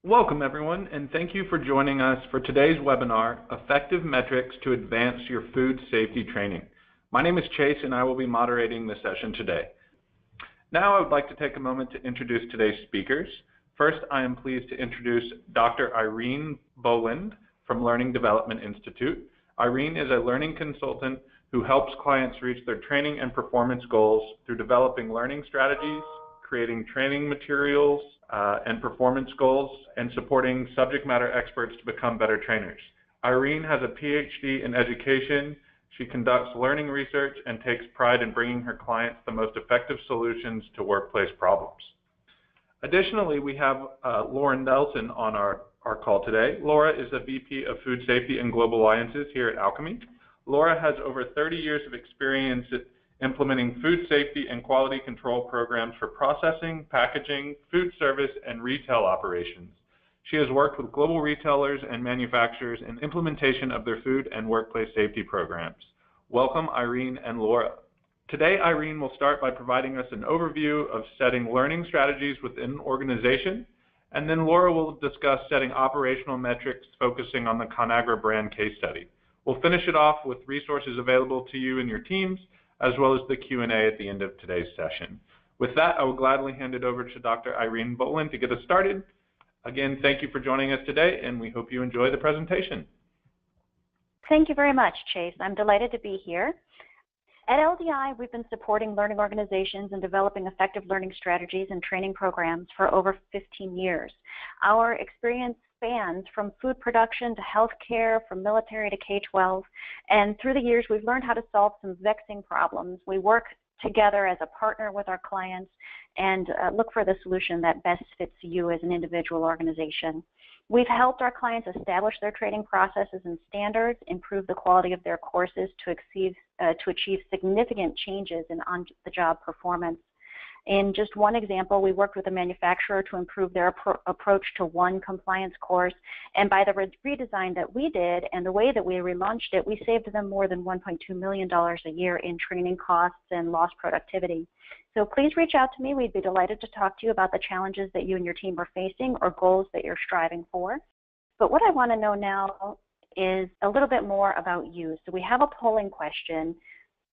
Welcome everyone, and thank you for joining us for today's webinar, Effective Metrics to Advance Your Food Safety Training. My name is Chase and I will be moderating the session today. Now I would like to take a moment to introduce today's speakers. First, I am pleased to introduce Dr. Irene Boland from Learning Development Institute. Irene is a learning consultant who helps clients reach their training and performance goals through developing learning strategies, creating training materials and performance goals, and supporting subject matter experts to become better trainers. Irene has a PhD in education. She conducts learning research and takes pride in bringing her clients the most effective solutions to workplace problems. Additionally, we have Laura Nelson on our call today. Laura is a VP of Food Safety and Global Alliances here at Alchemy. Laura has over 30 years of experience implementing food safety and quality control programs for processing, packaging, food service, and retail operations. She has worked with global retailers and manufacturers in implementation of their food and workplace safety programs. Welcome, Irene and Laura. Today, Irene will start by providing us an overview of setting learning strategies within an organization, and then Laura will discuss setting operational metrics focusing on the Conagra brand case study. We'll finish it off with resources available to you and your teams, as well as the Q&A at the end of today's session. With that, I will gladly hand it over to Dr. Irene Boland to get us started. Again, thank you for joining us today, and we hope you enjoy the presentation. Thank you very much, Chase. I'm delighted to be here. At LDI, we've been supporting learning organizations and developing effective learning strategies and training programs for over 15 years. Our experience spans from food production to healthcare, from military to K-12, and through the years we've learned how to solve some vexing problems. We work together as a partner with our clients and look for the solution that best fits you as an individual organization. We've helped our clients establish their training processes and standards, improve the quality of their courses to achieve significant changes in on-the-job performance. In just one example, we worked with a manufacturer to improve their approach to one compliance course, and by the redesign that we did and the way that we relaunched it, we saved them more than $1.2 million a year in training costs and lost productivity. So please reach out to me. We'd be delighted to talk to you about the challenges that you and your team are facing or goals that you're striving for. But what I want to know now is a little bit more about you. So we have a polling question,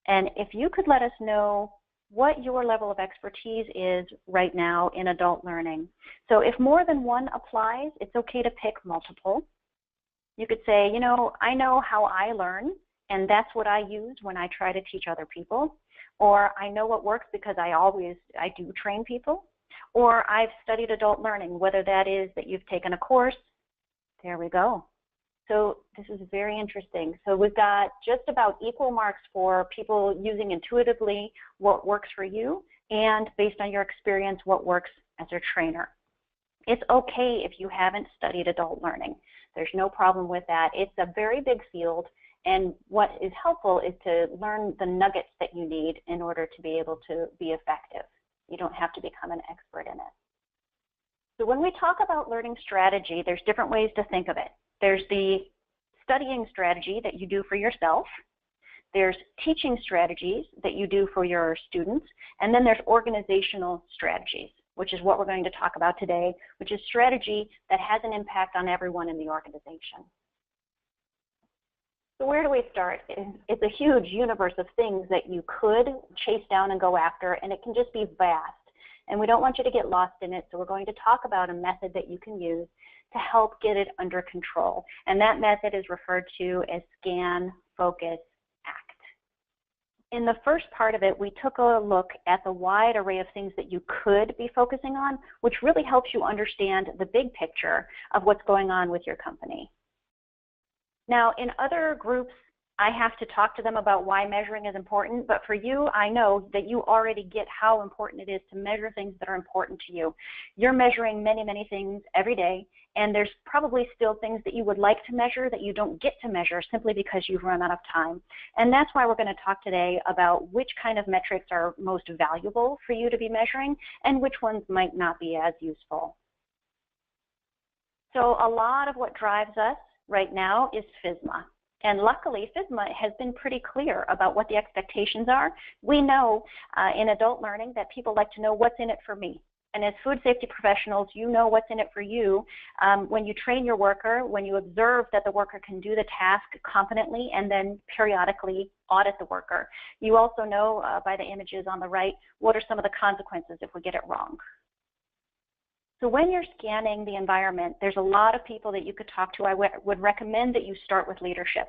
and if you could let us know what your level of expertise is right now in adult learning. So if more than one applies, it's okay to pick multiple. You could say, you know, I know how I learn, and that's what I use when I try to teach other people. Or I know what works because I do train people. Or I've studied adult learning, whether that is that you've taken a course. There we go. So this is very interesting. So we've got just about equal marks for people using intuitively what works for you, and based on your experience, what works as a trainer. It's okay if you haven't studied adult learning. There's no problem with that. It's a very big field, and what is helpful is to learn the nuggets that you need in order to be able to be effective. You don't have to become an expert in it. So when we talk about learning strategy, there's different ways to think of it. There's the studying strategy that you do for yourself. There's teaching strategies that you do for your students. And then there's organizational strategies, which is what we're going to talk about today, which is strategy that has an impact on everyone in the organization. So where do we start? It's a huge universe of things that you could chase down and go after, and it can just be vast. And we don't want you to get lost in it, so we're going to talk about a method that you can use to help get it under control. And that method is referred to as Scan, Focus, Act. In the first part of it, we took a look at the wide array of things that you could be focusing on, which really helps you understand the big picture of what's going on with your company. Now, in other groups, I have to talk to them about why measuring is important, but for you, I know that you already get how important it is to measure things that are important to you. You're measuring many, many things every day, and there's probably still things that you would like to measure that you don't get to measure simply because you've run out of time. And that's why we're going to talk today about which kind of metrics are most valuable for you to be measuring and which ones might not be as useful. So a lot of what drives us right now is FSMA. And luckily, FSMA has been pretty clear about what the expectations are. We know in adult learning that people like to know what's in it for me. And as food safety professionals, you know what's in it for you when you train your worker, when you observe that the worker can do the task competently, and then periodically audit the worker. You also know by the images on the right, what are some of the consequences if we get it wrong. So when you're scanning the environment, there's a lot of people that you could talk to. I would recommend that you start with leadership.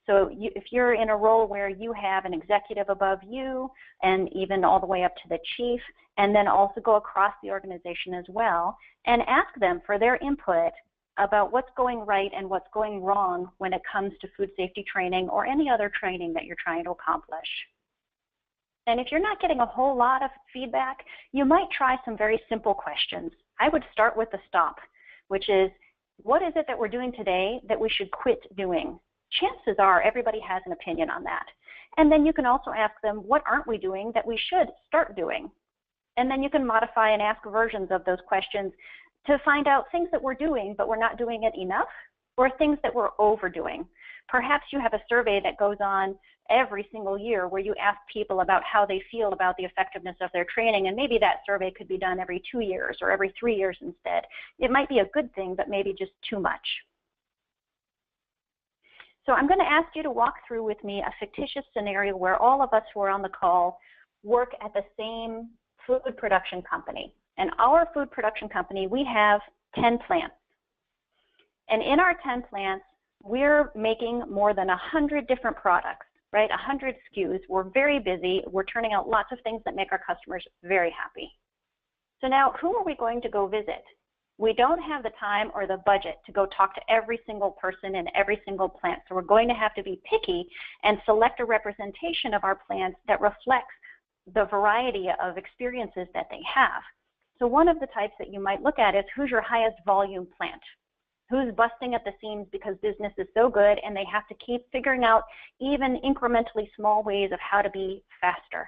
So if you're in a role where you have an executive above you and even all the way up to the chief, and then also go across the organization as well, and ask them for their input about what's going right and what's going wrong when it comes to food safety training or any other training that you're trying to accomplish. And if you're not getting a whole lot of feedback, you might try some very simple questions. I would start with the stop, which is, what is it that we're doing today that we should quit doing? Chances are everybody has an opinion on that. And then you can also ask them, what aren't we doing that we should start doing? And then you can modify and ask versions of those questions to find out things that we're doing, but we're not doing it enough, or things that we're overdoing. Perhaps you have a survey that goes on every single year where you ask people about how they feel about the effectiveness of their training, and maybe that survey could be done every 2 years or every 3 years instead. It might be a good thing, but maybe just too much. So I'm going to ask you to walk through with me a fictitious scenario where all of us who are on the call work at the same food production company. And our food production company, we have 10 plants. And in our 10 plants, we're making more than 100 different products, right? 100 SKUs. We're very busy. We're turning out lots of things that make our customers very happy. So now, who are we going to go visit? We don't have the time or the budget to go talk to every single person in every single plant. So we're going to have to be picky and select a representation of our plants that reflects the variety of experiences that they have. So one of the types that you might look at is, who's your highest volume plant? Who's busting at the seams because business is so good and they have to keep figuring out even incrementally small ways of how to be faster.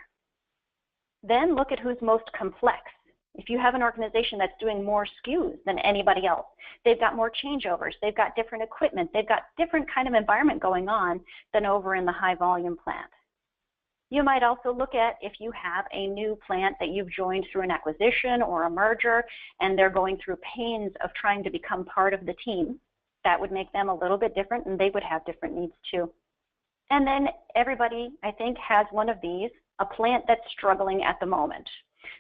Then look at who's most complex. If you have an organization that's doing more SKUs than anybody else, they've got more changeovers, they've got different equipment, they've got different kind of environment going on than over in the high volume plant. You might also look at if you have a new plant that you've joined through an acquisition or a merger, and they're going through pains of trying to become part of the team. That would make them a little bit different, and they would have different needs too. And then everybody, I think, has one of these, a plant that's struggling at the moment.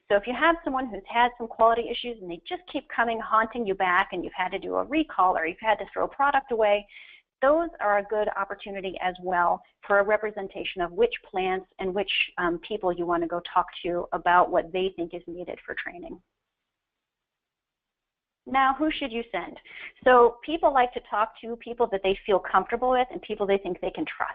So if you have someone who's had some quality issues and they just keep coming, haunting you back, and you've had to do a recall or you've had to throw product away, those are a good opportunity as well for a representation of which plants and which people you want to go talk to about what they think is needed for training. Now, who should you send? So people like to talk to people that they feel comfortable with and people they think they can trust.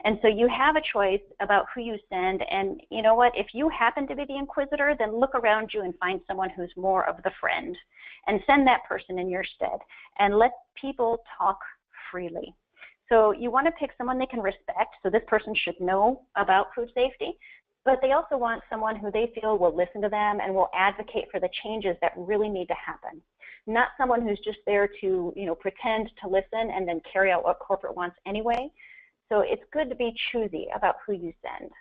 And so you have a choice about who you send, and you know what, if you happen to be the inquisitor, then look around you and find someone who's more of the friend and send that person in your stead and let people talk freely. So you want to pick someone they can respect, so this person should know about food safety, but they also want someone who they feel will listen to them and will advocate for the changes that really need to happen. Not someone who's just there to, pretend to listen and then carry out what corporate wants anyway. So it's good to be choosy about who you send.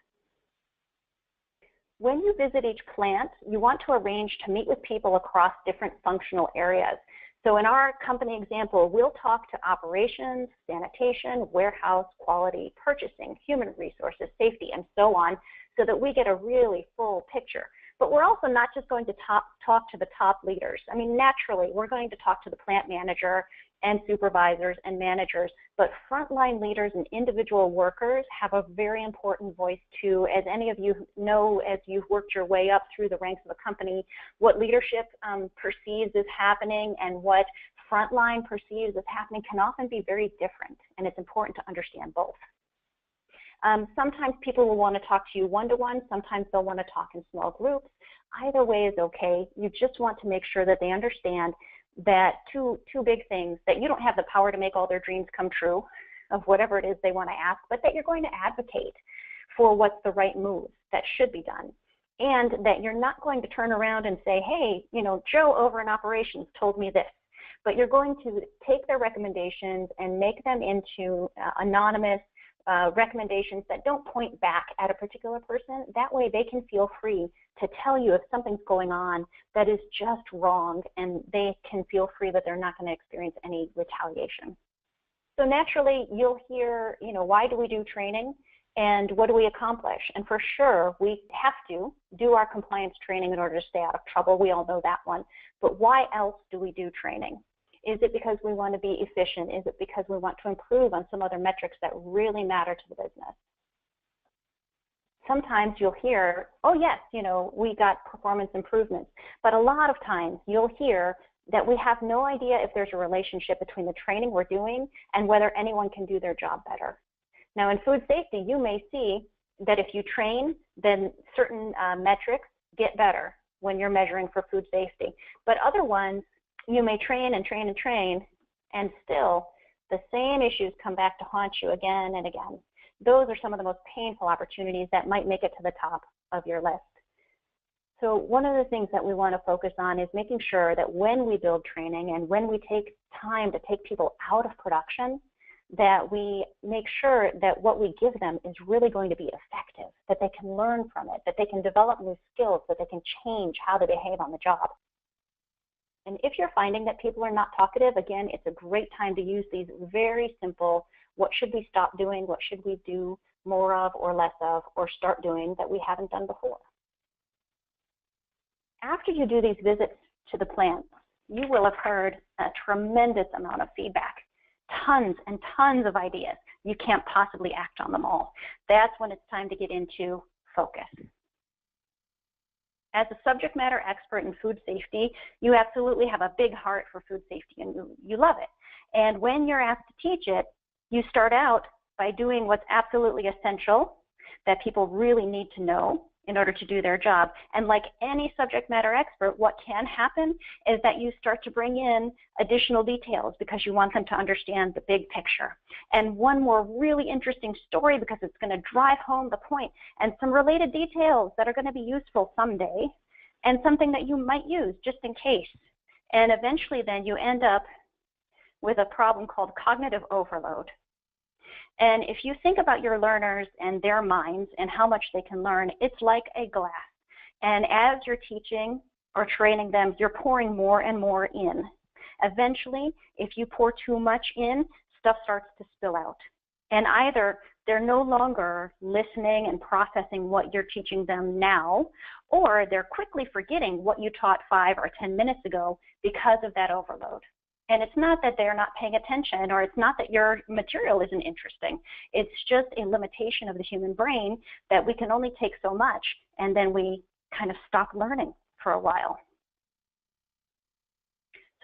When you visit each plant, you want to arrange to meet with people across different functional areas. So in our company example, we'll talk to operations, sanitation, warehouse, quality, purchasing, human resources, safety, and so on, so that we get a really full picture. But we're also not just going to talk to the top leaders. I mean, naturally, we're going to talk to the plant manager and supervisors and managers, but frontline leaders and individual workers have a very important voice too. As any of you know, as you've worked your way up through the ranks of a company, what leadership perceives is happening and what frontline perceives is happening can often be very different, and it's important to understand both. Sometimes people will want to talk to you one-to-one, sometimes they'll want to talk in small groups. Either way is okay. You just want to make sure that they understand that two big things, that you don't have the power to make all their dreams come true of whatever it is they want to ask, but that you're going to advocate for what's the right move that should be done. And that you're not going to turn around and say, hey, Joe over in operations told me this. But you're going to take their recommendations and make them into anonymous recommendations that don't point back at a particular person. That way they can feel free to tell you if something's going on that is just wrong, and they can feel free that they're not going to experience any retaliation. So naturally, you'll hear, why do we do training and what do we accomplish? And for sure, we have to do our compliance training in order to stay out of trouble. We all know that one. But why else do we do training? Is it because we want to be efficient? Is it because we want to improve on some other metrics that really matter to the business? Sometimes you'll hear, oh yes, we got performance improvements. But a lot of times you'll hear that we have no idea if there's a relationship between the training we're doing and whether anyone can do their job better. Now in food safety, you may see that if you train, then certain metrics get better when you're measuring for food safety. But other ones, you may train and train and train, and still the same issues come back to haunt you again and again. Those are some of the most painful opportunities that might make it to the top of your list. So one of the things that we want to focus on is making sure that when we build training and when we take time to take people out of production, that we make sure that what we give them is really going to be effective, that they can learn from it, that they can develop new skills, that they can change how they behave on the job. And if you're finding that people are not talkative, again, it's a great time to use these very simple, what should we stop doing, what should we do more of or less of, or start doing that we haven't done before. After you do these visits to the plant, you will have heard a tremendous amount of feedback, tons and tons of ideas. You can't possibly act on them all. That's when it's time to get into focus. As a subject matter expert in food safety, you absolutely have a big heart for food safety and you love it. And when you're asked to teach it, you start out by doing what's absolutely essential that people really need to know in order to do their job. And like any subject matter expert, what can happen is that you start to bring in additional details because you want them to understand the big picture. And one more really interesting story because it's going to drive home the point, and some related details that are going to be useful someday, and something that you might use just in case. And eventually then you end up with a problem called cognitive overload. And if you think about your learners and their minds and how much they can learn, it's like a glass. And as you're teaching or training them, you're pouring more and more in. Eventually, if you pour too much in, stuff starts to spill out. And either they're no longer listening and processing what you're teaching them now, or they're quickly forgetting what you taught 5 or 10 minutes ago because of that overload. And it's not that they're not paying attention, or it's not that your material isn't interesting. It's just a limitation of the human brain that we can only take so much, and then we kind of stop learning for a while.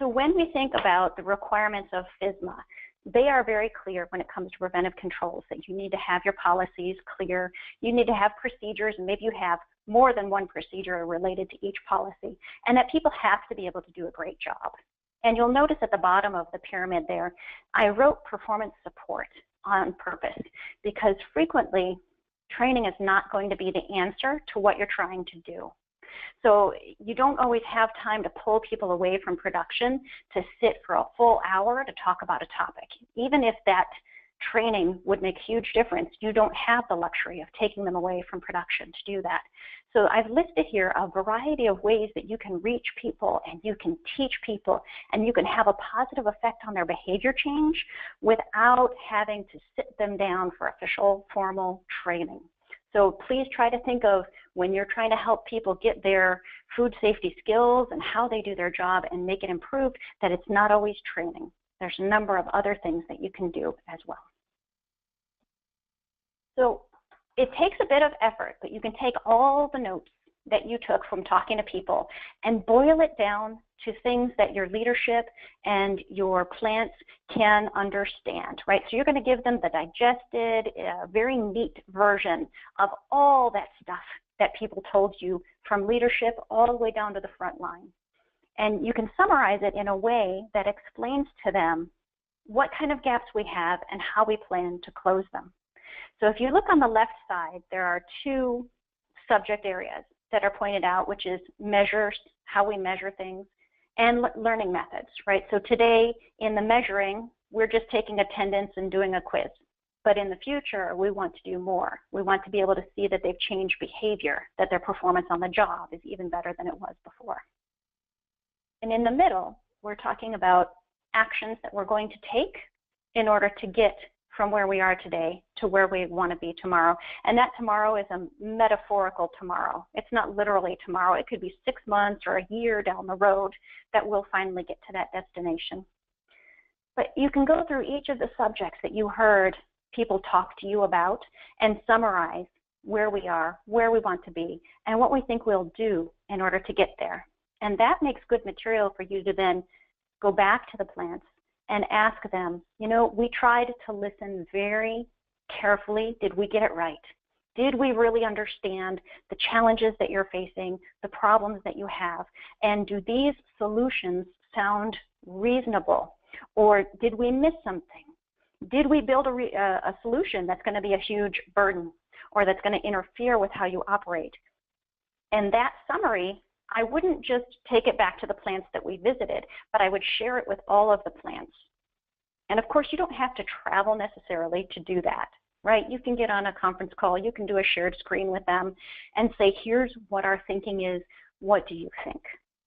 So when we think about the requirements of FSMA, they are very clear when it comes to preventive controls, that you need to have your policies clear, you need to have procedures, and maybe you have more than one procedure related to each policy, and that people have to be able to do a great job. And you'll notice at the bottom of the pyramid there, I wrote performance support on purpose, because frequently training is not going to be the answer to what you're trying to do. So you don't always have time to pull people away from production to sit for a full hour to talk about a topic. Even if that training would make a huge difference, you don't have the luxury of taking them away from production to do that. So I've listed here a variety of ways that you can reach people and you can teach people and you can have a positive effect on their behavior change without having to sit them down for official formal training. So please try to think of when you're trying to help people get their food safety skills and how they do their job and make it improved, that it's not always training. There's a number of other things that you can do as well. So it takes a bit of effort, but you can take all the notes that you took from talking to people and boil it down to things that your leadership and your plants can understand, right? So you're going to give them the digested, very neat version of all that stuff that people told you from leadership all the way down to the front line. And you can summarize it in a way that explains to them what kind of gaps we have and how we plan to close them. So if you look on the left side, there are two subject areas that are pointed out, which is measures, how we measure things, and learning methods, right? So today in the measuring, we're just taking attendance and doing a quiz. But in the future, we want to do more. We want to be able to see that they've changed behavior, that their performance on the job is even better than it was before. And in the middle, we're talking about actions that we're going to take in order to get from where we are today to where we want to be tomorrow. And that tomorrow is a metaphorical tomorrow. It's not literally tomorrow. It could be 6 months or a year down the road that we'll finally get to that destination. But you can go through each of the subjects that you heard people talk to you about and summarize where we are, where we want to be, and what we think we'll do in order to get there. And that makes good material for you to then go back to the plants and ask them, you know, we tried to listen very carefully. Did we get it right? Did we really understand the challenges that you're facing, the problems that you have? And do these solutions sound reasonable? Or did we miss something? Did we build a solution that's going to be a huge burden or that's going to interfere with how you operate? And that summary, I wouldn't just take it back to the plants that we visited, but I would share it with all of the plants. And of course, you don't have to travel necessarily to do that, right? You can get on a conference call, you can do a shared screen with them and say, here's what our thinking is, what do you think?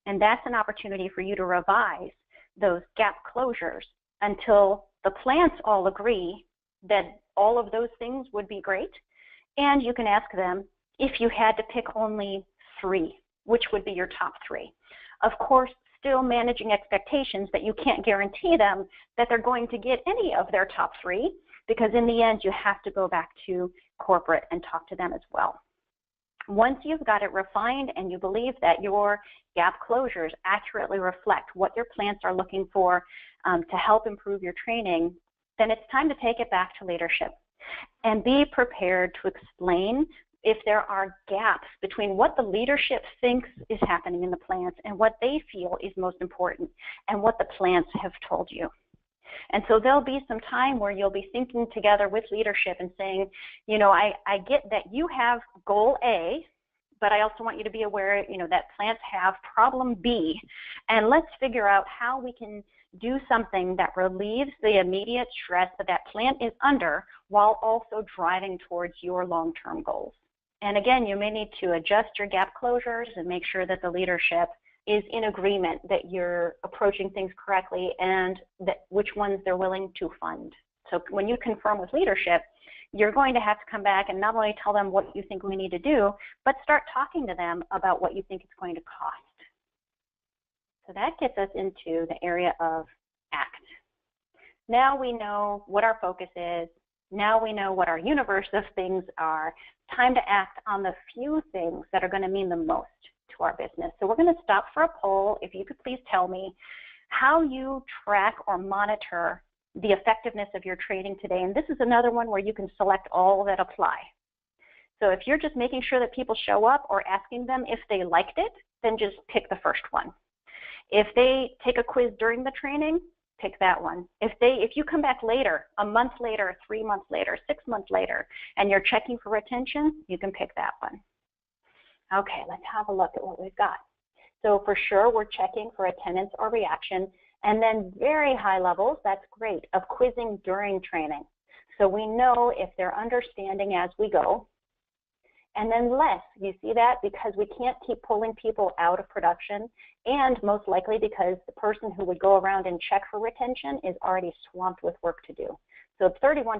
And that's an opportunity for you to revise those gap closures until the plants all agree that all of those things would be great. And you can ask them, if you had to pick only 3, which would be your top 3? Of course, still managing expectations that you can't guarantee them that they're going to get any of their top 3, because in the end, you have to go back to corporate and talk to them as well. Once you've got it refined and you believe that your gap closures accurately reflect what your plants are looking for to help improve your training, then it's time to take it back to leadership and be prepared to explain if there are gaps between what the leadership thinks is happening in the plants and what they feel is most important and what the plants have told you. And so there'll be some time where you'll be thinking together with leadership and saying, you know, I get that you have goal A, but I also want you to be aware, you know, that plants have problem B, and let's figure out how we can do something that relieves the immediate stress that that plant is under while also driving towards your long-term goals. And again, you may need to adjust your gap closures and make sure that the leadership is in agreement that you're approaching things correctly and that which ones they're willing to fund. So when you confirm with leadership, you're going to have to come back and not only tell them what you think we need to do, but start talking to them about what you think it's going to cost. So that gets us into the area of act. Now we know what our focus is. Now we know what our universe of things are. Time to act on the few things that are going to mean the most to our business. So we're going to stop for a poll. If you could please tell me how you track or monitor the effectiveness of your training today. And this is another one where you can select all that apply. So if you're just making sure that people show up or asking them if they liked it, then just pick the first one. If they take a quiz during the training, pick that one. If you come back later, a month later, 3 months later, 6 months later, and you're checking for retention, you can pick that one. Okay, let's have a look at what we've got. So for sure, we're checking for attendance or reaction, and then very high levels, that's great, of quizzing during training. So we know if they're understanding as we go. And then less, you see that, because we can't keep pulling people out of production, and most likely because the person who would go around and check for retention is already swamped with work to do. So 31%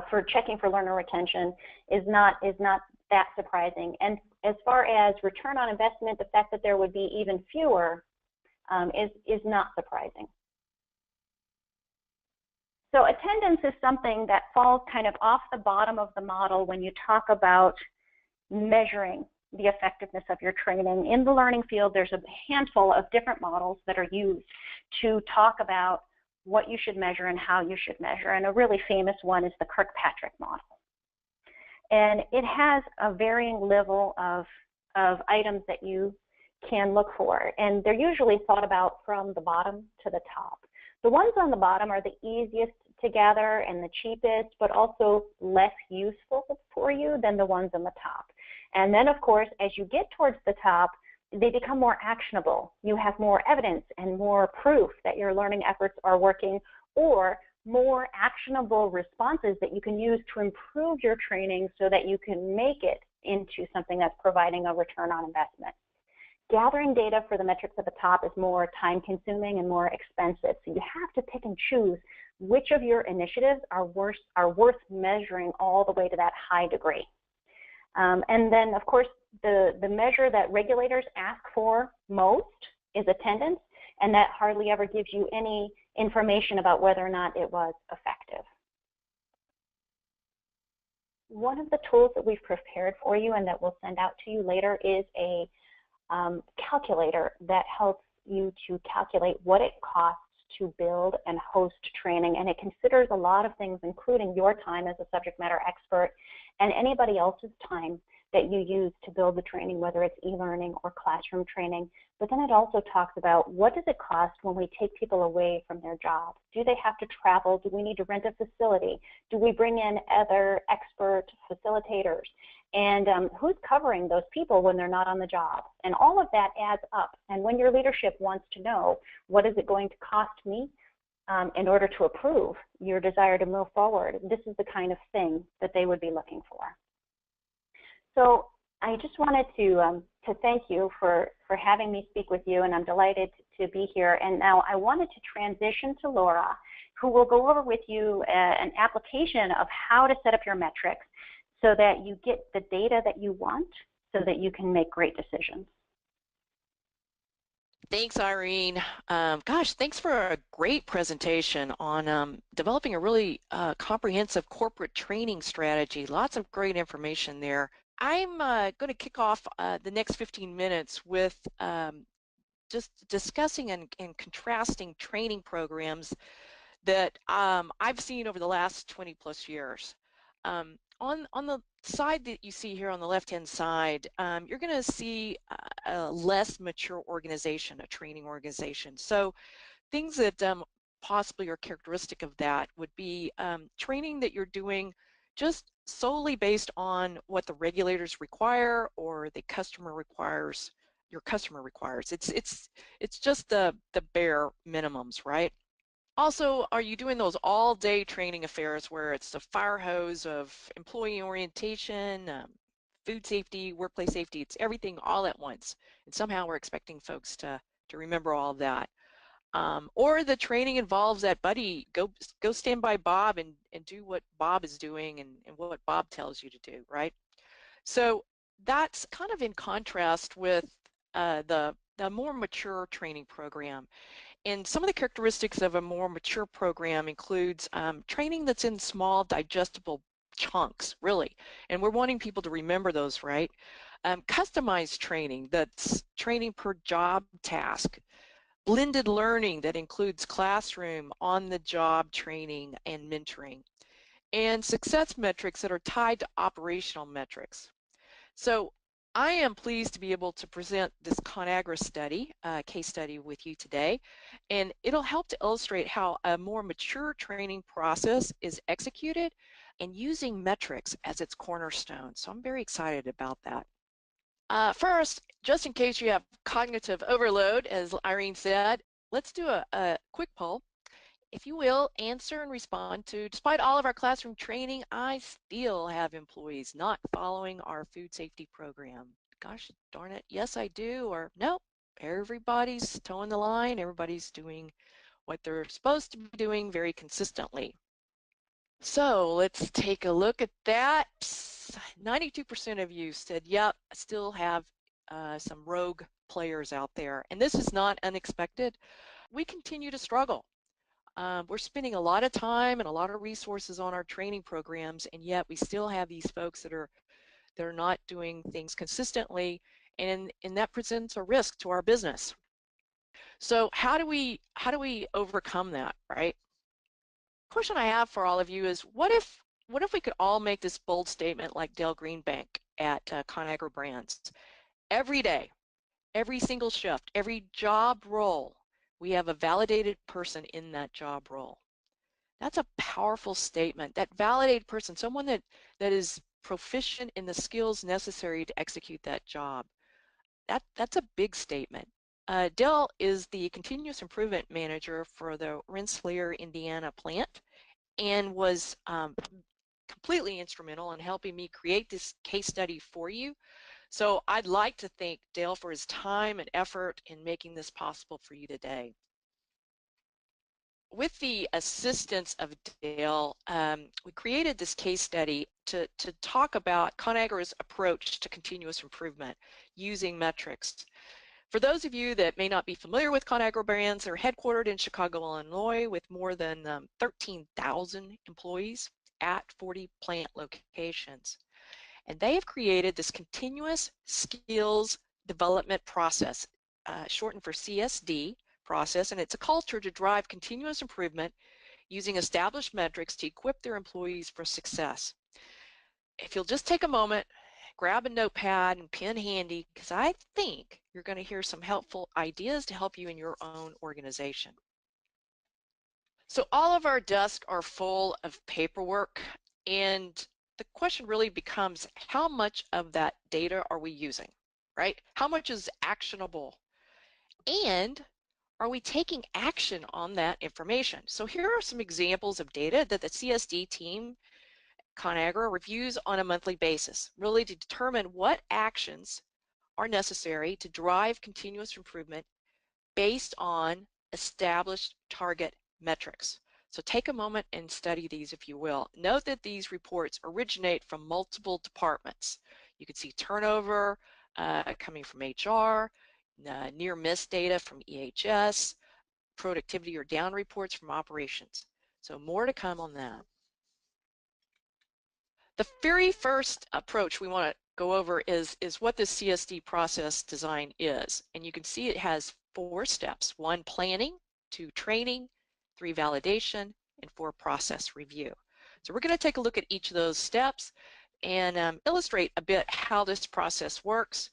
for checking for learner retention is not that surprising. And as far as return on investment, the fact that there would be even fewer is not surprising. So attendance is something that falls kind of off the bottom of the model when you talk about measuring the effectiveness of your training. In the learning field, there's a handful of different models that are used to talk about what you should measure and how you should measure. And a really famous one is the Kirkpatrick model. And it has a varying level of items that you can look for. And they're usually thought about from the bottom to the top. The ones on the bottom are the easiest to gather and the cheapest, but also less useful for you than the ones on the top. And then, of course, as you get towards the top, they become more actionable. You have more evidence and more proof that your learning efforts are working, or more actionable responses that you can use to improve your training so that you can make it into something that's providing a return on investment. Gathering data for the metrics at the top is more time-consuming and more expensive, so you have to pick and choose which of your initiatives are worth measuring all the way to that high degree. And then, of course, the measure that regulators ask for most is attendance, and that hardly ever gives you any information about whether or not it was effective. One of the tools that we've prepared for you and that we'll send out to you later is a calculator that helps you to calculate what it costs to build and host training, and it considers a lot of things, including your time as a subject matter expert and anybody else's time that you use to build the training, whether it's e-learning or classroom training. But then it also talks about what does it cost when we take people away from their jobs? Do they have to travel? Do we need to rent a facility? Do we bring in other expert facilitators? And who's covering those people when they're not on the job? And all of that adds up. And when your leadership wants to know what is it going to cost me in order to approve your desire to move forward, this is the kind of thing that they would be looking for. So I just wanted to thank you for having me speak with you, and I'm delighted to be here. And now I wanted to transition to Laura, who will go over with you an application of how to set up your metrics so that you get the data that you want so that you can make great decisions. Thanks, Irene. Gosh, thanks for a great presentation on developing a really comprehensive corporate training strategy. Lots of great information there. I'm going to kick off the next 15 minutes with just discussing and contrasting training programs that I've seen over the last 20 plus years. On the side that you see here on the left-hand side, you're going to see a less mature organization, a training organization. So things that possibly are characteristic of that would be training that you're doing just solely based on what the regulators require or the customer requires, your customer requires. It's just the bare minimums, right? Also, are you doing those all-day training affairs where it's a fire hose of employee orientation, food safety, workplace safety, it's everything all at once, and somehow we're expecting folks to remember all of that. Or the training involves that buddy, go stand by Bob and do what Bob is doing and what Bob tells you to do, right? So that's kind of in contrast with the more mature training program. And some of the characteristics of a more mature program includes training that's in small digestible chunks, really, and we're wanting people to remember those, right? Customized training that's training per job task, blended learning that includes classroom, on-the-job training and mentoring, and success metrics that are tied to operational metrics. So I am pleased to be able to present this ConAgra study, case study with you today, and it'll help to illustrate how a more mature training process is executed and using metrics as its cornerstone. So I'm very excited about that. First, just in case you have cognitive overload, as Irene said, let's do a quick poll. If you will, answer and respond to, despite all of our classroom training, I still have employees not following our food safety program. Gosh darn it, yes I do, or no, everybody's towing the line, everybody's doing what they're supposed to be doing very consistently. So let's take a look at that. 92% of you said, yep, I still have some rogue players out there. And this is not unexpected. We continue to struggle. We're spending a lot of time and a lot of resources on our training programs, and yet we still have these folks that are not doing things consistently, and that presents a risk to our business. So how do we overcome that, right? Question I have for all of you is, what if we could all make this bold statement like Dale Greenbank at ConAgra Brands? Every day, every single shift, every job role, we have a validated person in that job role. That's a powerful statement. That validated person, someone that is proficient in the skills necessary to execute that job. That's a big statement. Dale is the continuous improvement manager for the Rensselaer, Indiana plant, and was completely instrumental in helping me create this case study for you. So I'd like to thank Dale for his time and effort in making this possible for you today. With the assistance of Dale, we created this case study to talk about ConAgra's approach to continuous improvement using metrics. For those of you that may not be familiar with ConAgra Brands, they're headquartered in Chicago, Illinois, with more than 13,000 employees at 40 plant locations. And they have created this continuous skills development process, shortened for CSD process, and it's a culture to drive continuous improvement using established metrics to equip their employees for success. If you'll just take a moment, grab a notepad and pen handy, because I think you're going to hear some helpful ideas to help you in your own organization. So all of our desks are full of paperwork, and the question really becomes, how much of that data are we using, right? How much is actionable? And are we taking action on that information? So here are some examples of data that the CSD team, ConAgra, reviews on a monthly basis, really to determine what actions are necessary to drive continuous improvement based on established target metrics. So take a moment and study these if you will. Note that these reports originate from multiple departments. You can see turnover coming from HR, near miss data from EHS, productivity or down reports from operations. So more to come on that. The very first approach we want to go over is what the CSD process design is. And you can see it has 4 steps: 1, planning; 2, training; 3, validation; and 4, process review. So we're going to take a look at each of those steps and illustrate a bit how this process works.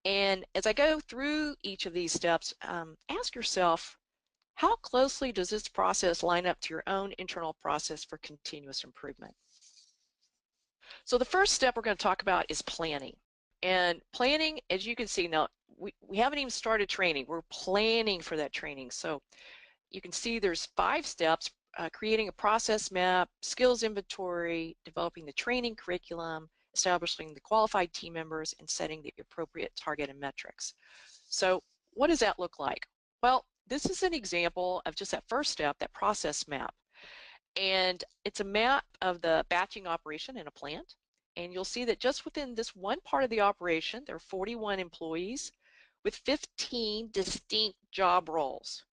And as I go through each of these steps, ask yourself, how closely does this process line up to your own internal process for continuous improvement? So the first step we're going to talk about is planning. And planning, as you can see now, we haven't even started training. We're planning for that training. So you can see there's 5 steps: creating a process map, skills inventory, developing the training curriculum, establishing the qualified team members, and setting the appropriate target and metrics. So what does that look like? Well, this is an example of just that first step, that process map. And it's a map of the batching operation in a plant. And you'll see that just within this one part of the operation, there are 41 employees with 15 distinct job roles.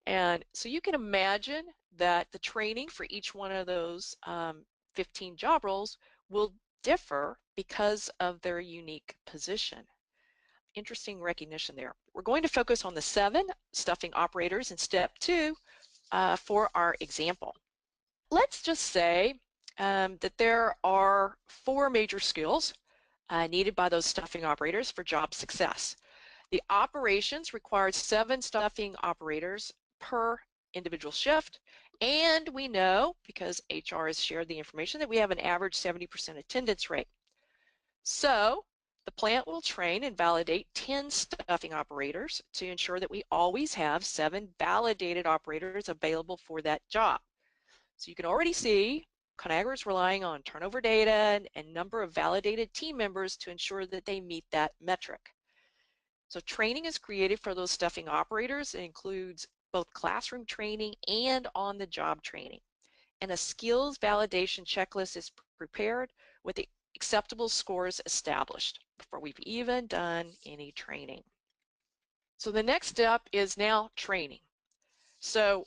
And so you can imagine that the training for each one of those 15 job roles will differ because of their unique position. Interesting recognition there. We're going to focus on the 7 stuffing operators in step 2 for our example. Let's just say that there are 4 major skills needed by those stuffing operators for job success. The operations required 7 stuffing operators per individual shift, and we know, because HR has shared the information, that we have an average 70% attendance rate. So the plant will train and validate 10 stuffing operators to ensure that we always have 7 validated operators available for that job. So you can already see ConAgra is relying on turnover data and number of validated team members to ensure that they meet that metric. So training is created for those stuffing operators. It includes both classroom training and on-the-job training. And a skills validation checklist is prepared with the acceptable scores established before we've even done any training. So the next step is now training. So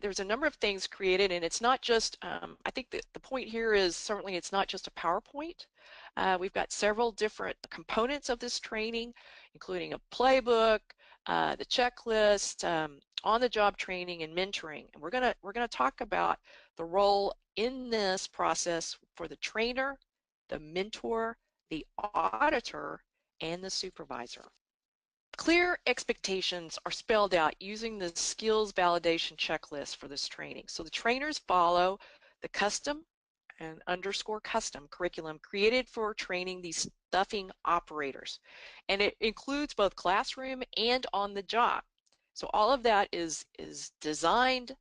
there's a number of things created, and it's not just, I think that the point here is certainly it's not just a PowerPoint. We've got several different components of this training, including a playbook, the checklist, on-the-job training, and mentoring. And we're gonna talk about the role in this process for the trainer, the mentor, the auditor, and the supervisor. Clear expectations are spelled out using the skills validation checklist for this training. So the trainers follow the custom and _custom curriculum created for training these stuffing operators. And it includes both classroom and on the job. So all of that is designed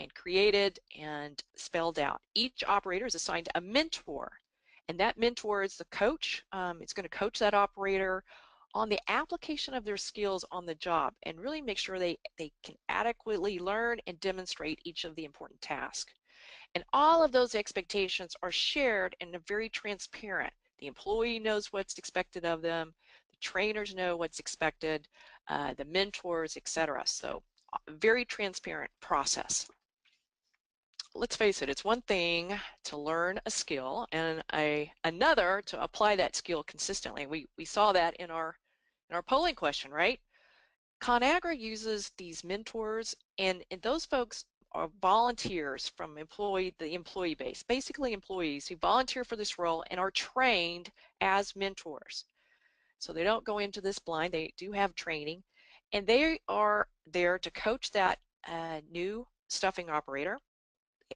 and created and spelled out. Each operator is assigned a mentor, and that mentor is the coach. It's going to coach that operator on the application of their skills on the job and really make sure they can adequately learn and demonstrate each of the important tasks. And all of those expectations are shared and are very transparent. The employee knows what's expected of them, the trainers know what's expected, the mentors, etc. So very transparent process. Let's face it, it's one thing to learn a skill and another to apply that skill consistently. We saw that in our polling question, right? ConAgra uses these mentors, and those folks are volunteers from the employee base, basically employees who volunteer for this role and are trained as mentors. So they don't go into this blind, they do have training, and they are there to coach that new stuffing operator.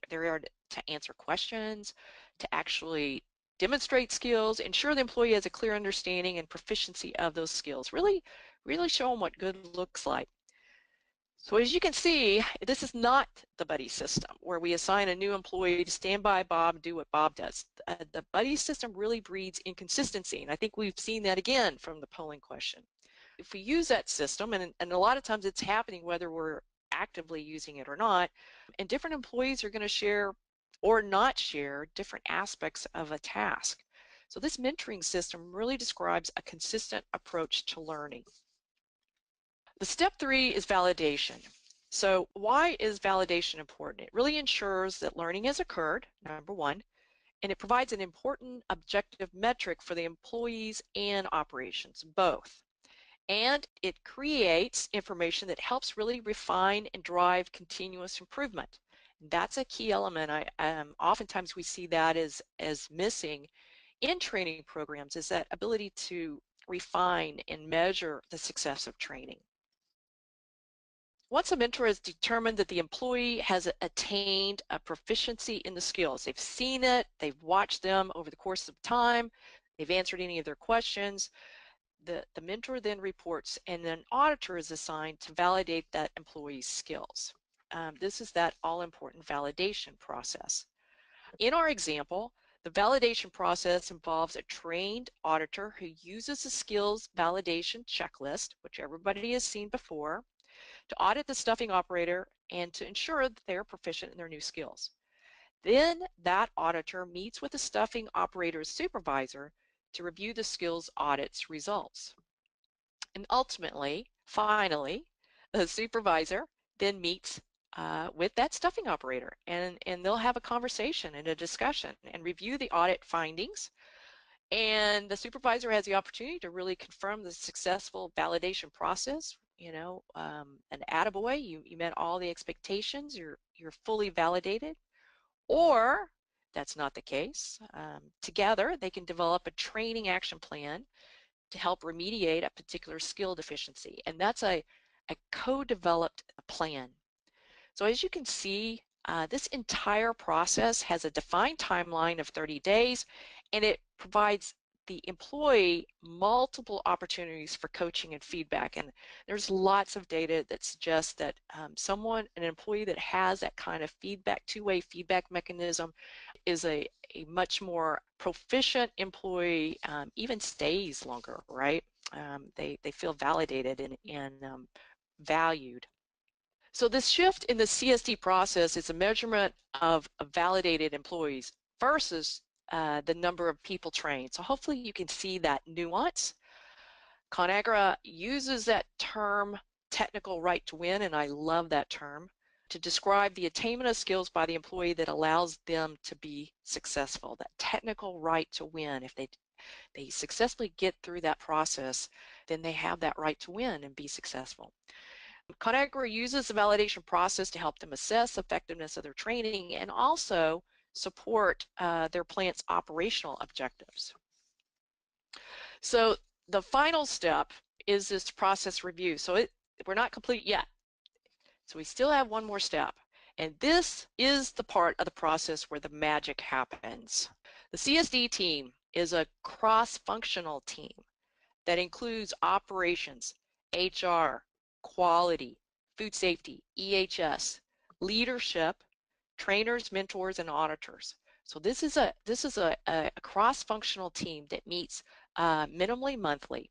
They're there to answer questions, to actually demonstrate skills, ensure the employee has a clear understanding and proficiency of those skills, really show them what good looks like. So as you can see, this is not the buddy system where we assign a new employee to stand by Bob and do what Bob does. The buddy system really breeds inconsistency, and I think we've seen that again from the polling question. If we use that system, and a lot of times it's happening whether we're actively using it or not, and different employees are going to share or not share different aspects of a task. So this mentoring system really describes a consistent approach to learning. The step 3 is validation. So why is validation important? It really ensures that learning has occurred, number one, and it provides an important objective metric for the employees and operations, both. And it creates information that helps really refine and drive continuous improvement. That's a key element. Oftentimes we see that as missing in training programs, is that ability to refine and measure the success of training. Once a mentor has determined that the employee has attained a proficiency in the skills, they've seen it, they've watched them over the course of time, they've answered any of their questions, the mentor then reports, and an auditor is assigned to validate that employee's skills. This is that all-important validation process. In our example, the validation process involves a trained auditor who uses a skills validation checklist, which everybody has seen before, to audit the stuffing operator and to ensure that they're proficient in their new skills. Then that auditor meets with the stuffing operator's supervisor to review the skills audit's results. And ultimately, finally, the supervisor then meets with that stuffing operator, and they'll have a conversation and a discussion and review the audit findings. And the supervisor has the opportunity to really confirm the successful validation process. You know, an attaboy, you met all the expectations, you're fully validated. Or that's not the case. Together, they can develop a training action plan to help remediate a particular skill deficiency. And that's a co-developed plan. So as you can see, this entire process has a defined timeline of 30 days, and it provides the employee multiple opportunities for coaching and feedback. And there's lots of data that suggests that an employee that has that kind of feedback, two-way feedback mechanism, is a much more proficient employee, even stays longer, right? They feel validated and valued. So this shift in the CSD process is a measurement of validated employees versus the number of people trained. So hopefully you can see that nuance. ConAgra uses that term, technical right to win, and I love that term, to describe the attainment of skills by the employee that allows them to be successful. That technical right to win. If they successfully get through that process, then they have that right to win and be successful. ConAgra uses the validation process to help them assess effectiveness of their training and also support their plant's operational objectives. So the final step is this process review. So we're not complete yet. So we still have one more step. And this is the part of the process where the magic happens. The CSD team is a cross-functional team that includes operations, HR, quality, food safety, EHS, leadership, trainers, mentors, and auditors. So this is a cross-functional team that meets minimally monthly.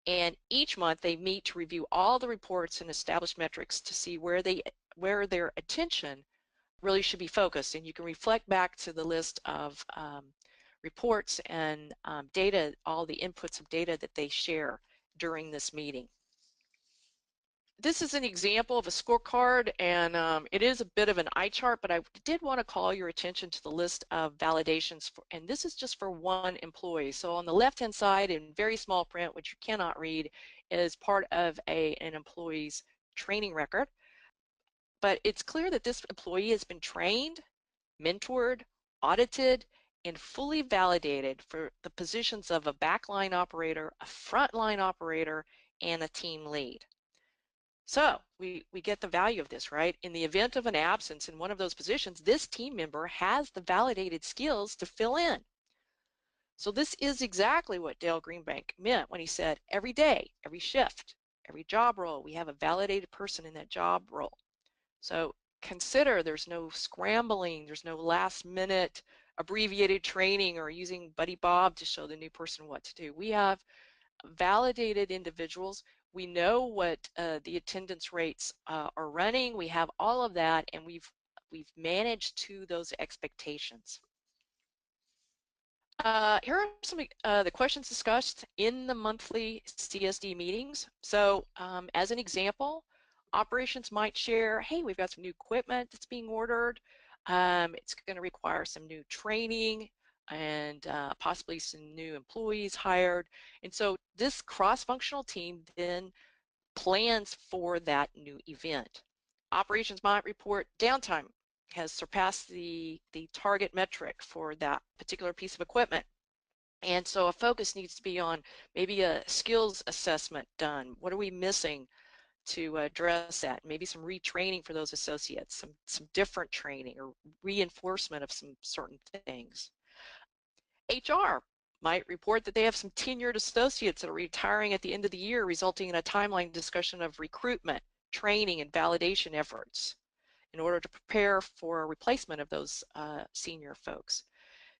And each month they meet to review all the reports and establish metrics to see where their attention really should be focused. And you can reflect back to the list of reports and data, all the inputs of data that they share during this meeting. This is an example of a scorecard, and it is a bit of an eye chart, but I did want to call your attention to the list of validations, and this is just for one employee. So on the left-hand side in very small print, which you cannot read, is part of an employee's training record. But it's clear that this employee has been trained, mentored, audited, and fully validated for the positions of a backline operator, a frontline operator, and a team lead. So we get the value of this, right? In the event of an absence in one of those positions, this team member has the validated skills to fill in. So this is exactly what Dale Greenbank meant when he said every day, every shift, every job role, we have a validated person in that job role. So consider there's no scrambling, there's no last minute abbreviated training or using Buddy Bob to show the new person what to do. We have validated individuals. We know what the attendance rates are running. We have all of that, and we've managed to those expectations. Here are some the questions discussed in the monthly CSD meetings. So as an example, operations might share, hey, we've got some new equipment that's being ordered. It's going to require some new training and possibly some new employees hired. And so this cross-functional team then plans for that new event. Operations might report downtime has surpassed the target metric for that particular piece of equipment. And so a focus needs to be on maybe a skills assessment done. What are we missing to address that? Maybe some retraining for those associates, some different training or reinforcement of some certain things. HR might report that they have some tenured associates that are retiring at the end of the year, resulting in a timeline discussion of recruitment, training, and validation efforts in order to prepare for a replacement of those senior folks.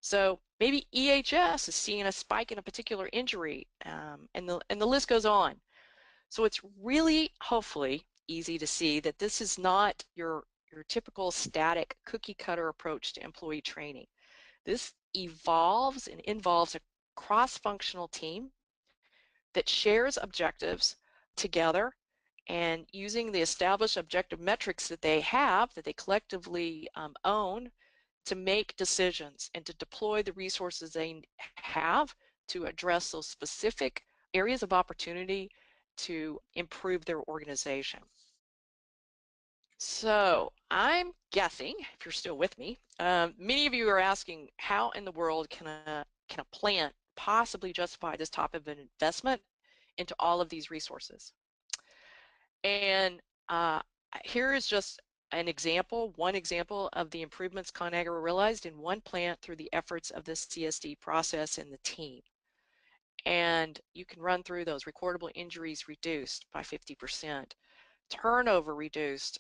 So maybe EHS is seeing a spike in a particular injury, and the list goes on. So it's really, hopefully, easy to see that this is not your typical static cookie cutter approach to employee training. This evolves and involves a cross-functional team that shares objectives together, and using the established objective metrics that they have, that they collectively own, to make decisions and to deploy the resources they have to address those specific areas of opportunity to improve their organization. So I'm guessing, if you're still with me, many of you are asking, how in the world can a plant possibly justify this type of an investment into all of these resources? And here is just an example, one example of the improvements ConAgra realized in one plant through the efforts of this CSD process and the team. And you can run through those. Recordable injuries reduced by 50%, turnover reduced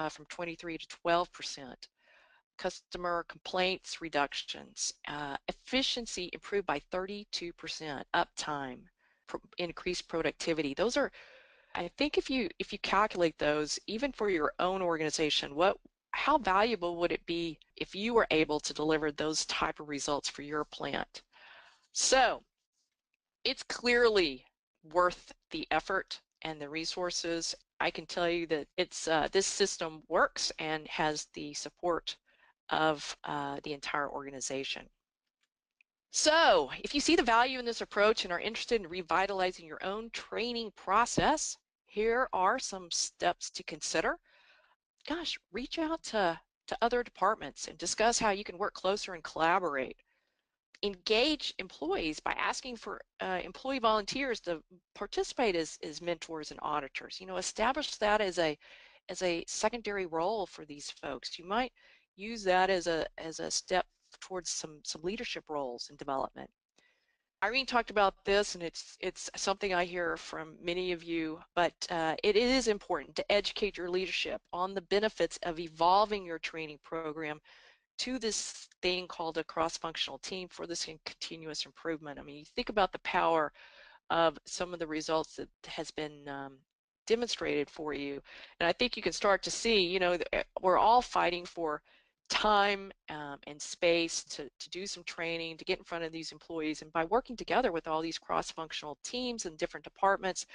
from 23 to 12%, customer complaints reductions, efficiency improved by 32%, uptime, increased productivity. Those are, I think if you calculate those, even for your own organization, how valuable would it be if you were able to deliver those type of results for your plant? So it's clearly worth the effort and the resources. I can tell you that it's this system works and has the support of the entire organization. So if you see the value in this approach and are interested in revitalizing your own training process, here are some steps to consider. Gosh, reach out to other departments and discuss how you can work closer and collaborate. Engage employees by asking for employee volunteers to participate as mentors and auditors. You know, establish that as a secondary role for these folks. You might use that as a step towards some leadership roles in development. Irene talked about this, and it's something I hear from many of you, but it is important to educate your leadership on the benefits of evolving your training program to this thing called a cross-functional team for this continuous improvement. I mean, you think about the power of some of the results that has been demonstrated for you, and I think you can start to see, you know, we're all fighting for time and space to do some training, to get in front of these employees, and by working together with all these cross-functional teams and different departments,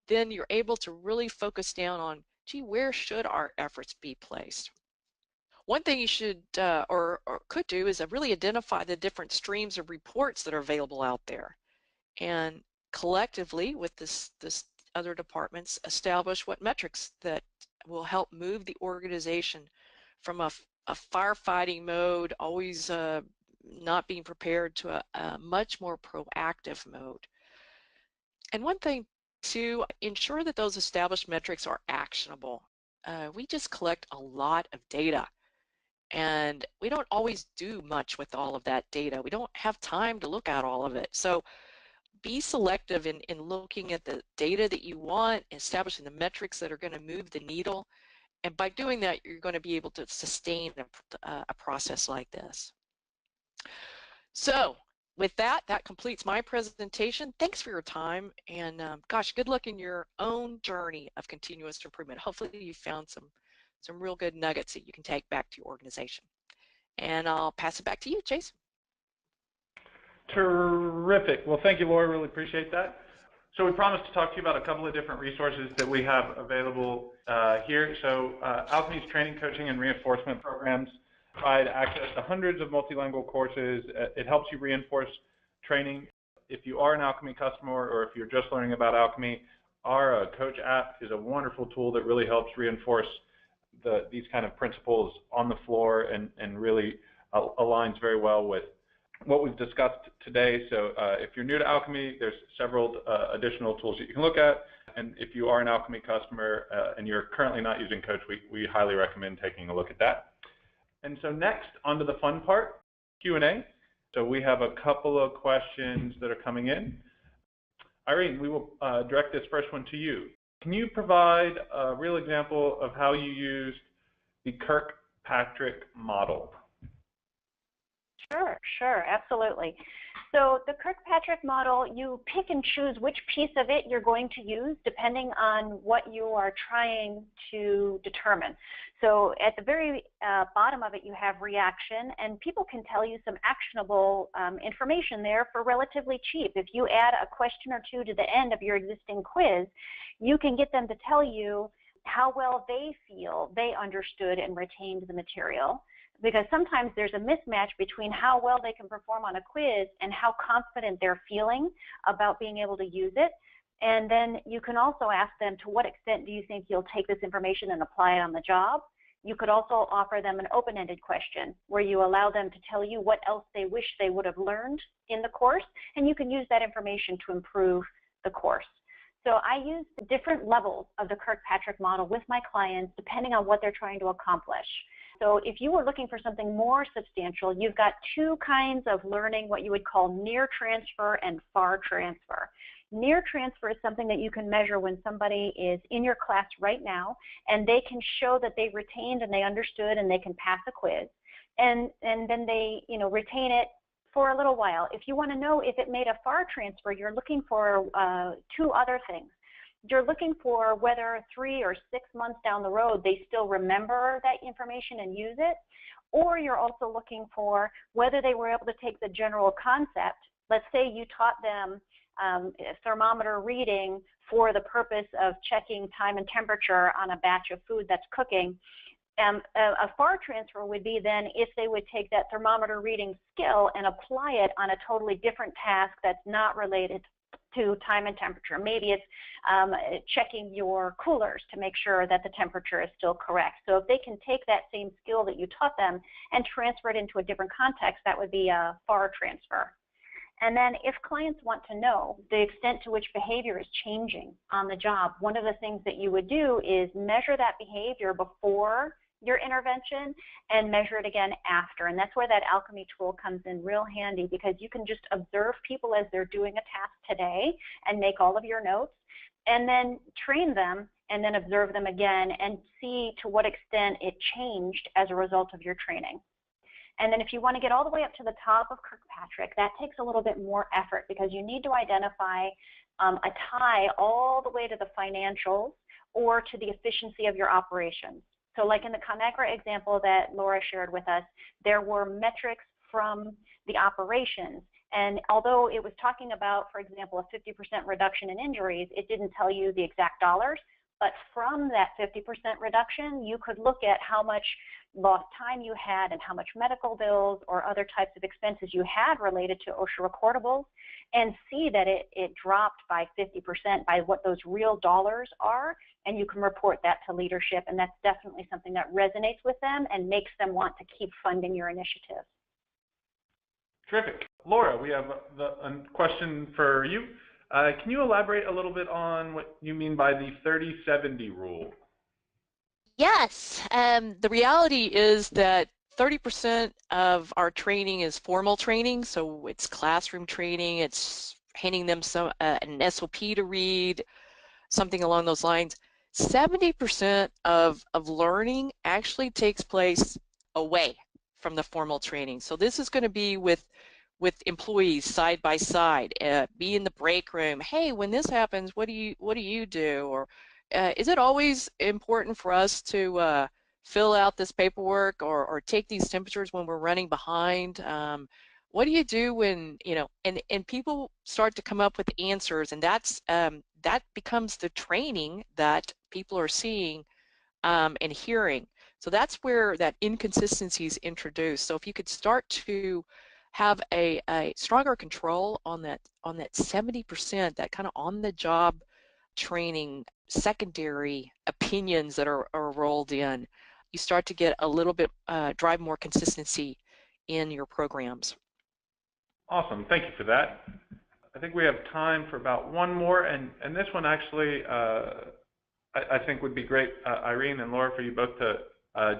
then you're able to really focus down on, gee, where should our efforts be placed? One thing you should or could do is really identify the different streams of reports that are available out there, and collectively with this other departments establish what metrics that will help move the organization from a firefighting mode, always not being prepared, to a much more proactive mode. And one thing to ensure that those established metrics are actionable. We just collect a lot of data, and we don't always do much with all of that data. We don't have time to look at all of it. So be selective in looking at the data that you want, establishing the metrics that are going to move the needle. And by doing that, you're going to be able to sustain a process like this. So with that, that completes my presentation. Thanks for your time. And gosh, good luck in your own journey of continuous improvement. Hopefully you found some real good nuggets that you can take back to your organization. And I'll pass it back to you, Chase. Terrific. Well, thank you, Laura. Really appreciate that. So we promised to talk to you about a couple of different resources that we have available here. So Alchemy's training, coaching, and reinforcement programs provide access to hundreds of multilingual courses. It helps you reinforce training. If you are an Alchemy customer or if you're just learning about Alchemy, our Coach app is a wonderful tool that really helps reinforce these kind of principles on the floor and really aligns very well with what we've discussed today. So if you're new to Alchemy, there's several additional tools that you can look at. And if you are an Alchemy customer and you're currently not using Coach, we highly recommend taking a look at that. And so next, on to the fun part, Q&A. So we have a couple of questions that are coming in. Irene, we will direct this first one to you. Can you provide a real example of how you used the Kirkpatrick model? Sure, absolutely. So the Kirkpatrick model, you pick and choose which piece of it you're going to use depending on what you are trying to determine. So at the very bottom of it, you have reaction, and people can tell you some actionable information there for relatively cheap. If you add a question or two to the end of your existing quiz, you can get them to tell you how well they feel they understood and retained the material. Because sometimes there's a mismatch between how well they can perform on a quiz and how confident they're feeling about being able to use it. And then you can also ask them, to what extent do you think you'll take this information and apply it on the job? You could also offer them an open-ended question where you allow them to tell you what else they wish they would have learned in the course, and you can use that information to improve the course. So I use different levels of the Kirkpatrick model with my clients depending on what they're trying to accomplish. So if you were looking for something more substantial, you've got two kinds of learning, what you would call near transfer and far transfer. Near transfer is something that you can measure when somebody is in your class right now and they can show that they retained and they understood and they can pass a quiz. And then they retain it for a little while. If you want to know if it made a far transfer, you're looking for two other things. You're looking for whether 3 or 6 months down the road they still remember that information and use it, or you're also looking for whether they were able to take the general concept. Let's say you taught them thermometer reading for the purpose of checking time and temperature on a batch of food that's cooking. A far transfer would be then if they would take that thermometer reading skill and apply it on a totally different task that's not related to time and temperature. Maybe it's checking your coolers to make sure that the temperature is still correct. So if they can take that same skill that you taught them and transfer it into a different context, that would be a far transfer. And then if clients want to know the extent to which behavior is changing on the job, one of the things that you would do is measure that behavior before your intervention and measure it again after. And that's where that alchemy tool comes in real handy, because you can just observe people as they're doing a task today and make all of your notes, and then train them and then observe them again and see to what extent it changed as a result of your training. And then if you want to get all the way up to the top of Kirkpatrick, that takes a little bit more effort, because you need to identify a tie all the way to the financials or to the efficiency of your operations. So like in the ConAgra example that Laura shared with us, there were metrics from the operations. And although it was talking about, for example, a 50% reduction in injuries, it didn't tell you the exact dollars. But from that 50% reduction, you could look at how much lost time you had and how much medical bills or other types of expenses you had related to OSHA recordables, and see that it dropped by 50% by what those real dollars are, and you can report that to leadership, and that's definitely something that resonates with them and makes them want to keep funding your initiative. Terrific. Laura, we have a question for you. Can you elaborate a little bit on what you mean by the 30-70 rule? Yes, the reality is that 30% of our training is formal training, so it's classroom training, it's handing them an SOP to read, something along those lines. 70% of learning actually takes place away from the formal training. So this is going to be with employees side by side, be in the break room. Hey, when this happens, what do you do? Or is it always important for us to fill out this paperwork or take these temperatures when we're running behind? What do you do when, and people start to come up with answers, and that becomes the training that people are seeing and hearing. So that's where that inconsistency is introduced. So if you could start to have a stronger control on that 70%, that kind of on-the-job training, secondary opinions that are rolled in, you start to get a little bit, drive more consistency in your programs. Awesome, thank you for that. I think we have time for about one more, and this one actually I think would be great, Irene and Laura, for you both to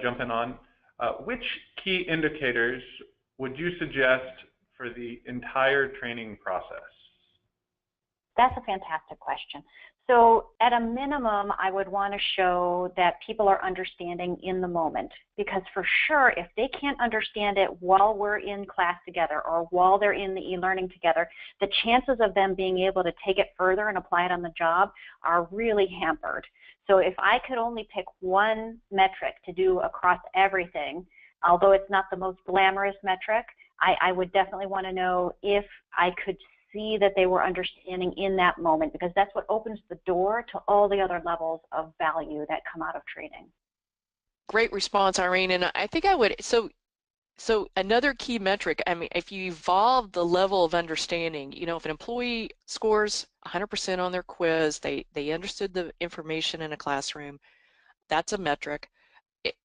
jump in on. Which key indicators would you suggest for the entire training process? That's a fantastic question. So at a minimum, I would want to show that people are understanding in the moment, because for sure, if they can't understand it while we're in class together or while they're in the e-learning together, the chances of them being able to take it further and apply it on the job are really hampered. So if I could only pick one metric to do across everything, although it's not the most glamorous metric, I would definitely want to know if I could see that they were understanding in that moment, because that's what opens the door to all the other levels of value that come out of training. Great response, Irene. And I think I would, so another key metric, I mean, if you evolve the level of understanding, if an employee scores 100% on their quiz, they understood the information in a classroom, that's a metric.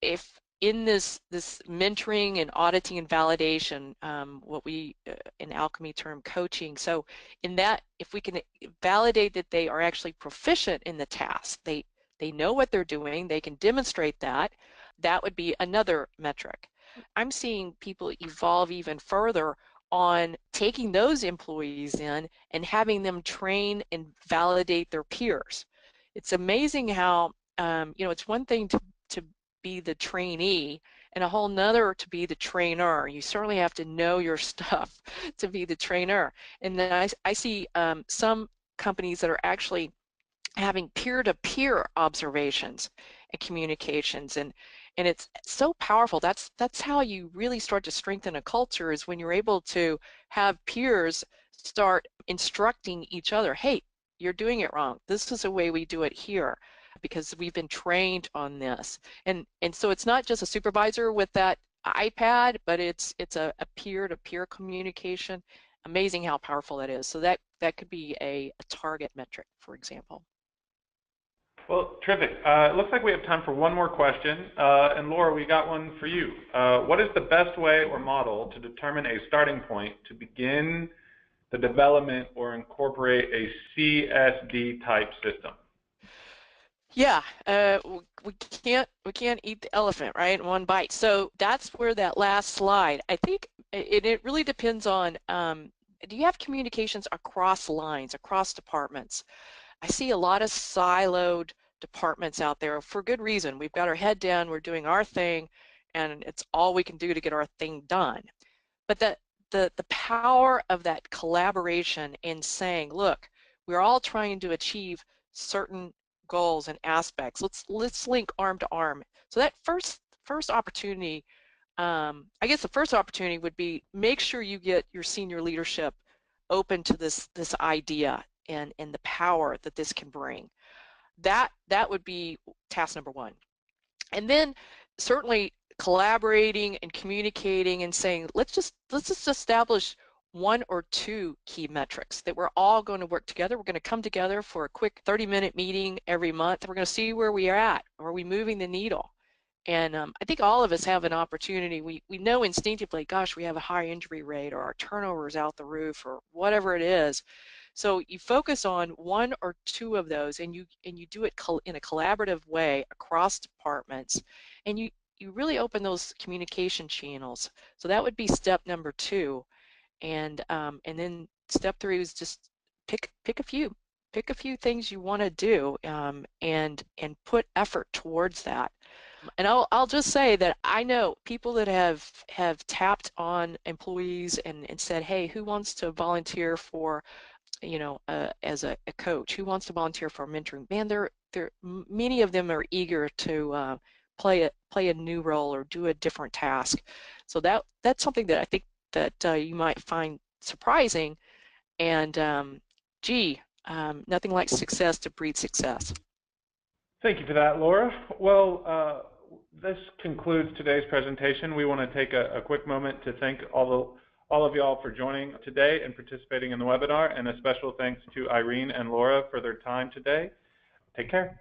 If in this mentoring and auditing and validation, what we in alchemy term coaching, so in that, if we can validate that they are actually proficient in the task, they know what they're doing, they can demonstrate that would be another metric. I'm seeing people evolve even further on taking those employees in and having them train and validate their peers. It's amazing how it's one thing to be the trainee and a whole nother to be the trainer. You certainly have to know your stuff to be the trainer. And then I see some companies that are actually having peer-to-peer observations and communications, and it's so powerful. That's how you really start to strengthen a culture, is when you're able to have peers start instructing each other. Hey, you're doing it wrong. This is the way we do it here, because we've been trained on this. And so it's not just a supervisor with that iPad, but it's a peer-to-peer communication. Amazing how powerful that is. So that could be a target metric, for example. Well, terrific. It looks like we have time for one more question. And Laura, we got one for you. What is the best way or model to determine a starting point to begin the development or incorporate a CSD type system? Yeah, we can't eat the elephant, right, in one bite. So that's where that last slide, I think it really depends on, do you have communications across lines, across departments? I see a lot of siloed departments out there for good reason. We've got our head down, we're doing our thing, and it's all we can do to get our thing done. But the power of that collaboration in saying, look, we're all trying to achieve certain goals and aspects. Let's link arm to arm. So that first opportunity, I guess the first opportunity would be make sure you get your senior leadership open to this idea and the power that this can bring. That would be task number one. And then certainly collaborating and communicating and saying, let's just establish one or two key metrics that we're all going to work together. We're going to come together for a quick 30-minute meeting every month. We're going to see where we are at. Are we moving the needle? And I think all of us have an opportunity. We know instinctively, gosh, we have a high injury rate, or our turnover is out the roof, or whatever it is. So you focus on one or two of those, and you do it in a collaborative way across departments, and you really open those communication channels. So that would be step number two, and then step three is just pick a few things you want to do, and put effort towards that. And I'll just say that I know people that have tapped on employees and said, hey, who wants to volunteer for, as a coach? Who wants to volunteer for mentoring? Man, many of them are eager to play a new role or do a different task. So that's something that I think that you might find surprising. And nothing like success to breed success. Thank you for that, Laura. Well, this concludes today's presentation. We want to take a quick moment to thank all of y'all for joining today and participating in the webinar, and a special thanks to Irene and Laura for their time today. Take care.